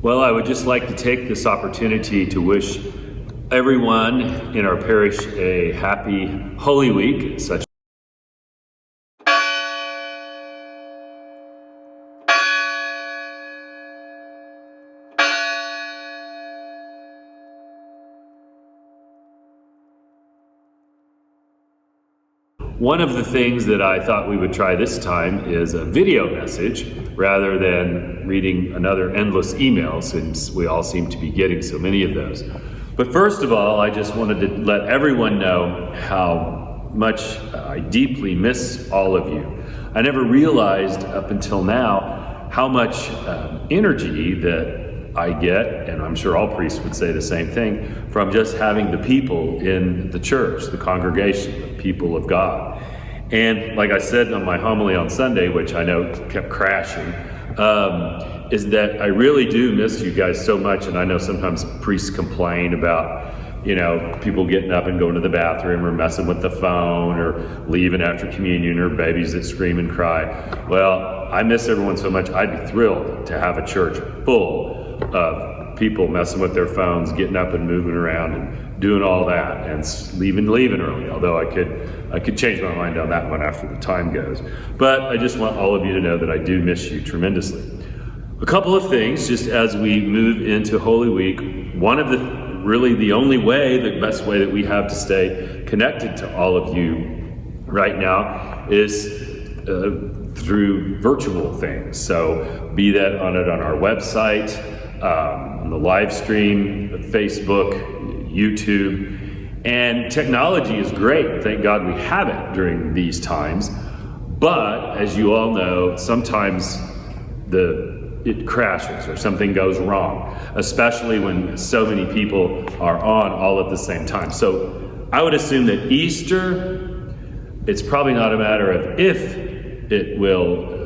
Well, I would just like to take this opportunity to wish everyone in our parish a happy Holy Week. One of the things that I thought we would try this time is a video message rather than reading another endless email, since we all seem to be getting so many of those. But first of all, I just wanted to let everyone know how much I deeply miss all of you. I never realized up until now how much energy that I get, and I'm sure all priests would say the same thing, from just having the people in the church, the congregation, the people of God. And like I said on my homily on Sunday, which I know kept crashing, is that I really do miss you guys so much. And I know sometimes priests complain about, people getting up and going to the bathroom or messing with the phone or leaving after communion or babies that scream and cry. Well, I miss everyone so much. I'd be thrilled to have a church full of people messing with their phones, getting up and moving around and doing all that and leaving early, although I could change my mind on that one after the time goes. But I just want all of you to know that I do miss you tremendously. A couple of things just as we move into Holy Week. One of the only way, the best way that we have to stay connected to all of you right now is through virtual things. So be that on our website, on the live stream, Facebook, YouTube. And technology is great. Thank God we have it during these times. But as you all know, sometimes it crashes or something goes wrong, especially when so many people are on all at the same time. So I would assume that Easter, it's probably not a matter of if it will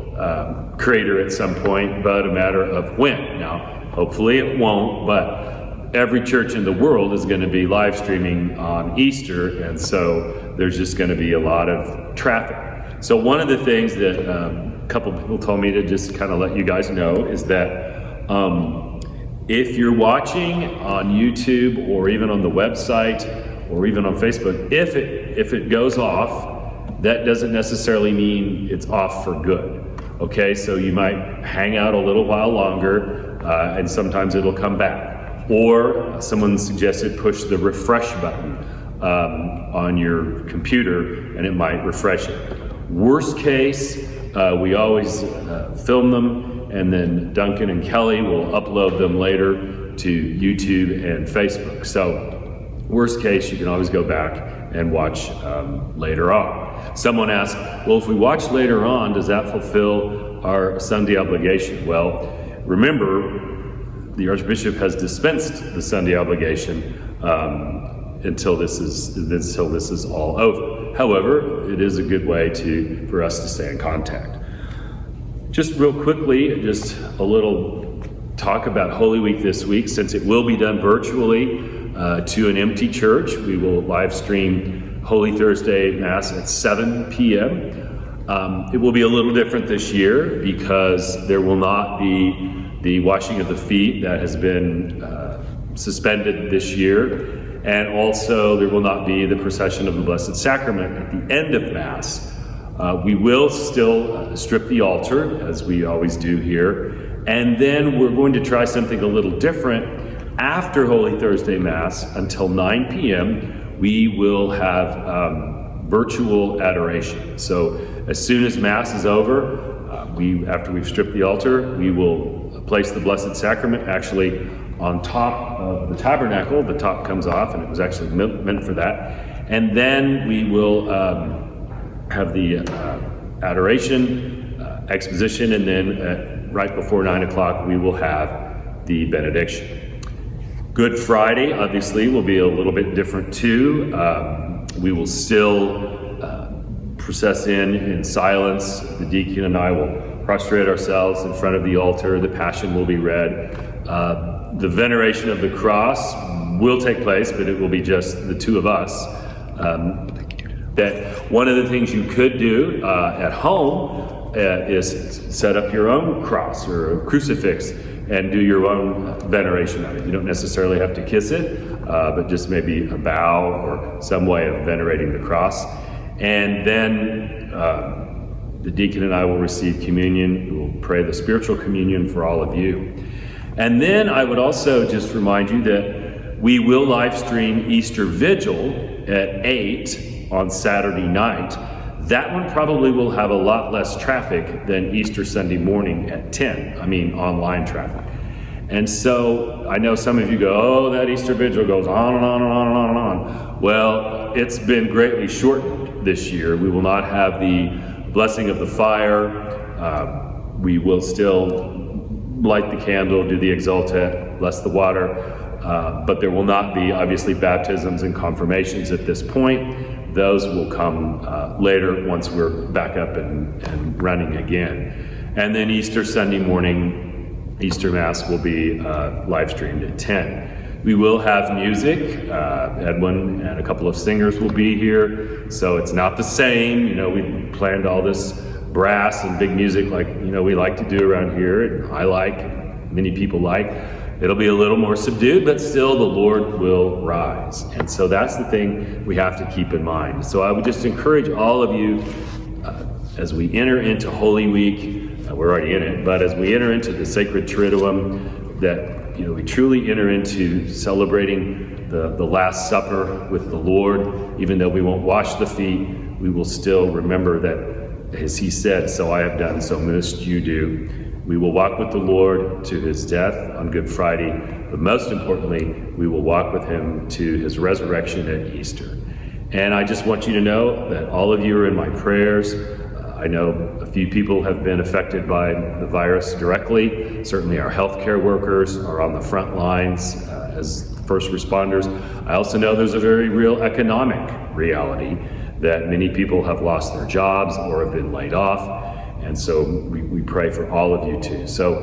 crater at some point, but a matter of when. Now, hopefully it won't, but every church in the world is going to be live streaming on Easter, and so there's just going to be a lot of traffic. So one of the things that a couple of people told me to just kind of let you guys know is that if you're watching on YouTube or even on the website or even on Facebook, if it goes off, that doesn't necessarily mean it's off for good. Okay, so you might hang out a little while longer, and sometimes it'll come back. Or someone suggested push the refresh button on your computer and it might refresh it. Worst case, we always film them, and then Duncan and Kelly will upload them later to YouTube and Facebook. So worst case, you can always go back and watch later on. Someone asked, well, if we watch later on, does that fulfill our Sunday obligation? Well, remember, the Archbishop has dispensed the Sunday obligation until this is all over. However, it is a good way for us to stay in contact. Just real quickly, just a little talk about Holy Week this week. Since it will be done virtually to an empty church, we will live stream Holy Thursday Mass at 7 p.m. It will be a little different this year because there will not be the washing of the feet that has been suspended this year. And also there will not be the procession of the Blessed Sacrament at the end of Mass. We will still strip the altar, as we always do here. And then we're going to try something a little different. After Holy Thursday Mass, until 9 p.m., we will have virtual adoration. So as soon as Mass is over, after we've stripped the altar, we will place the Blessed Sacrament actually on top of the tabernacle. The top comes off, and it was actually meant for that. And then we will have the adoration, exposition, and then right before 9 o'clock, we will have the benediction. Good Friday, obviously, will be a little bit different too. We will still process in silence. The deacon and I will prostrate ourselves in front of the altar. The Passion will be read. The veneration of the cross will take place, but it will be just the two of us. That one of the things you could do at home is set up your own cross or a crucifix and do your own veneration of it. You don't necessarily have to kiss it, but just maybe a bow or some way of venerating the cross. And then the deacon and I will receive communion. We will pray the spiritual communion for all of you. And then I would also just remind you that we will live stream Easter Vigil at 8 on Saturday night. That one probably will have a lot less traffic than Easter Sunday morning at 10. I mean, online traffic. And so I know some of you go, oh, that Easter Vigil goes on and on and on and on and on. Well, it's been greatly shortened this year. We will not have the blessing of the fire. We will still light the candle, do the exultet, bless the water. But there will not be, obviously, baptisms and confirmations at this point. Those will come later once we're back up and running again. And then Easter Sunday morning, Easter Mass will be live streamed at 10. We will have music. Edwin and a couple of singers will be here. So it's not the same. You know, we planned all this brass and big music like, you know, we like to do around here, and I like, many people like. It'll be a little more subdued, but still the Lord will rise. And so that's the thing we have to keep in mind. So I would just encourage all of you as we enter into Holy Week, we're already in it, but as we enter into the Sacred Triduum, that, you know, we truly enter into celebrating the Last Supper with the Lord. Even though we won't wash the feet, we will still remember that, as he said, so I have done, so must you do. We will walk with the Lord to his death on Good Friday, but most importantly, we will walk with him to his resurrection at Easter. And I just want you to know that all of you are in my prayers. I know a few people have been affected by the virus directly. Certainly our healthcare workers are on the front lines as first responders. I also know there's a very real economic reality that many people have lost their jobs or have been laid off. And so we pray for all of you too. So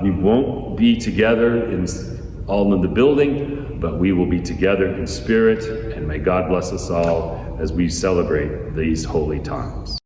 we won't be together all in the building, but we will be together in spirit, and may God bless us all as we celebrate these holy times.